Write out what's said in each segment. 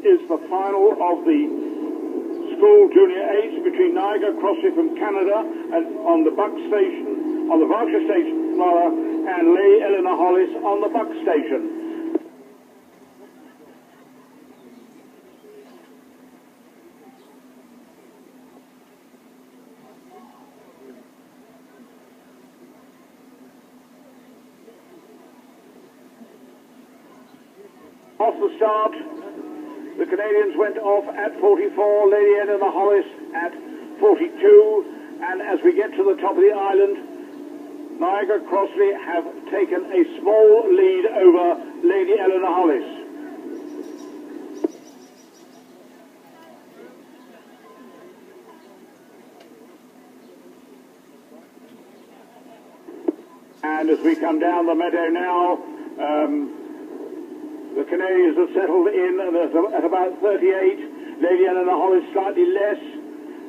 is the final of the school junior 8s between Niagara Crossley from Canada and on the Buck station, on the Berkshire station, rather, and Lady Eleanor Hollis on the Buck station. Off the start, the Canadians went off at 44, Lady Eleanor Hollis at 42, and as we get to the top of the island, Niagara Crossley have taken a small lead over Lady Eleanor Hollis. And as we come down the meadow now, the Canadians have settled in at about 38. Lady Eleanor Hollis slightly less.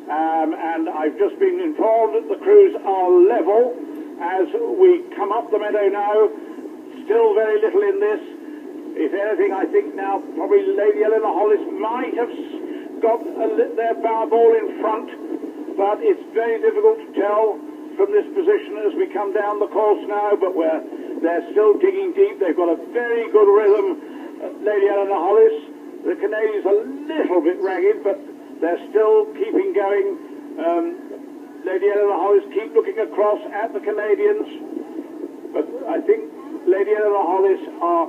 And I've just been informed that the crews are level as we come up the meadow now. Still very little in this. If anything, I think now probably Lady Eleanor Hollis might have got their bow ball in front. But it's very difficult to tell from this position as we come down the course now. But they're still digging deep. They've got a very good rhythm. Lady Eleanor Hollis, the Canadians a little bit ragged, but they're still keeping going. Lady Eleanor Hollis keep looking across at the Canadians, but I think Lady Eleanor Hollis are,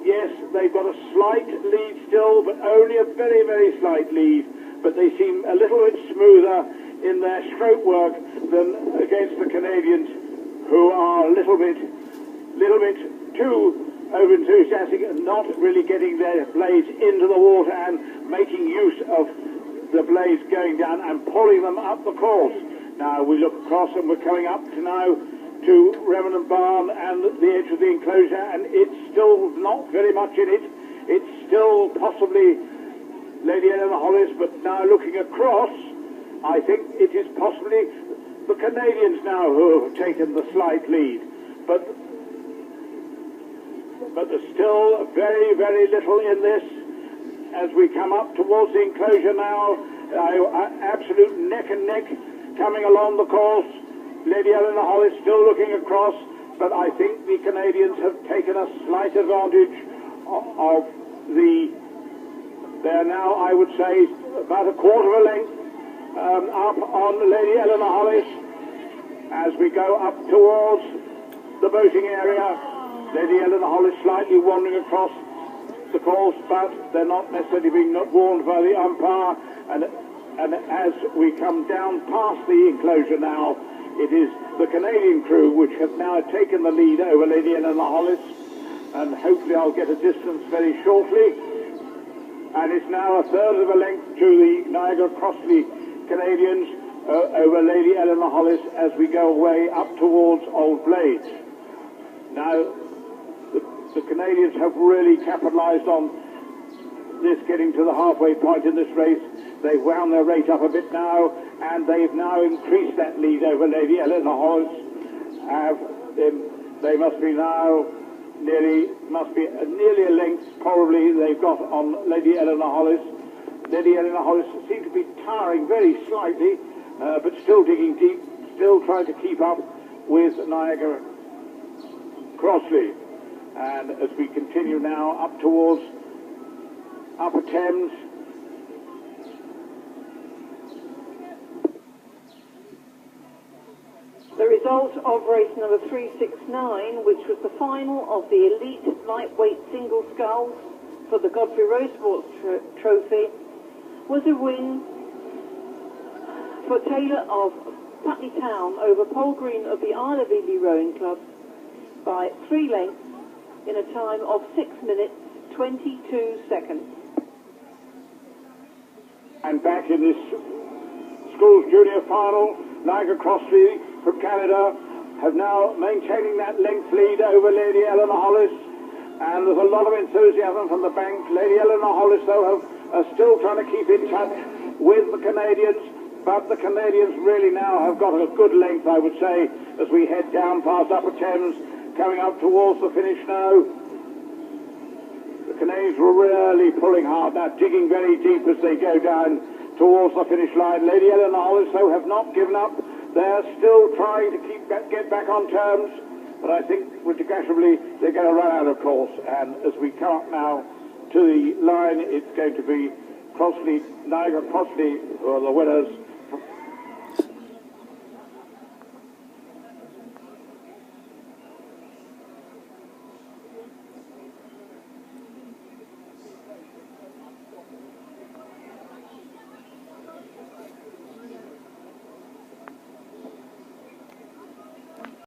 yes, they've got a slight lead still, but only a very, very slight lead, but they seem a little bit smoother in their stroke work than against the Canadians, who are a little bit too over-enthusiastic and not really getting their blades into the water and making use of the blades going down and pulling them up the course. Now we look across and we're coming up to Remnant Barn and the edge of the enclosure, and it's still not very much in it. It's still possibly Lady Eleanor Hollis, but now looking across, I think it is possibly the Canadians now who have taken the slight lead. But there's still very, very little in this. As we come up towards the enclosure now, absolute neck and neck coming along the course. Lady Eleanor Hollis still looking across, but I think the Canadians have taken a slight advantage of they're now, I would say, about a quarter of a length up on Lady Eleanor Hollis as we go up towards the boating area. Lady Eleanor Hollis slightly wandering across the course, but they're not necessarily being warned by the umpire. And as we come down past the enclosure now, it is the Canadian crew which have now taken the lead over Lady Eleanor Hollis, and hopefully I'll get a distance very shortly. And it's now a third of a length to the Niagara Crossley Canadians over Lady Eleanor Hollis as we go away up towards Old Blades. Now, the Canadians have really capitalised on this getting to the halfway point in this race. They've wound their rate up a bit now, and they've now increased that lead over Lady Eleanor Hollis. They must be now nearly a length probably they've got on Lady Eleanor Hollis. Lady Eleanor Hollis seems to be tiring very slightly, but still digging deep, still trying to keep up with Niagara Crossley. And as we continue now up towards Upper Thames, the result of race number 369, which was the final of the elite lightweight single sculls for the Godfrey Road Sports Trophy, was a win for Taylor of Putney Town over Paul Green of the Isle of Ely Rowing Club by 3 lengths in a time of 6 minutes 22 seconds. And back in this school's junior final, Niagara Crossley from Canada have now maintaining that length lead over Lady Eleanor Hollis, and there's a lot of enthusiasm from the bank. Lady Eleanor Hollis, though, are still trying to keep in touch with the Canadians, but the Canadians really now have got a good length, I would say, as we head down past Upper Thames, coming up towards the finish now. The Canadians were really pulling hard now, digging very deep as they go down towards the finish line. Lady Eleanor Hollis, though, have not given up. They're still trying to get back on terms, but I think regrettably they're going to run out of course. And as we come up now to the line, it's going to be Niagara Crossley for the winners.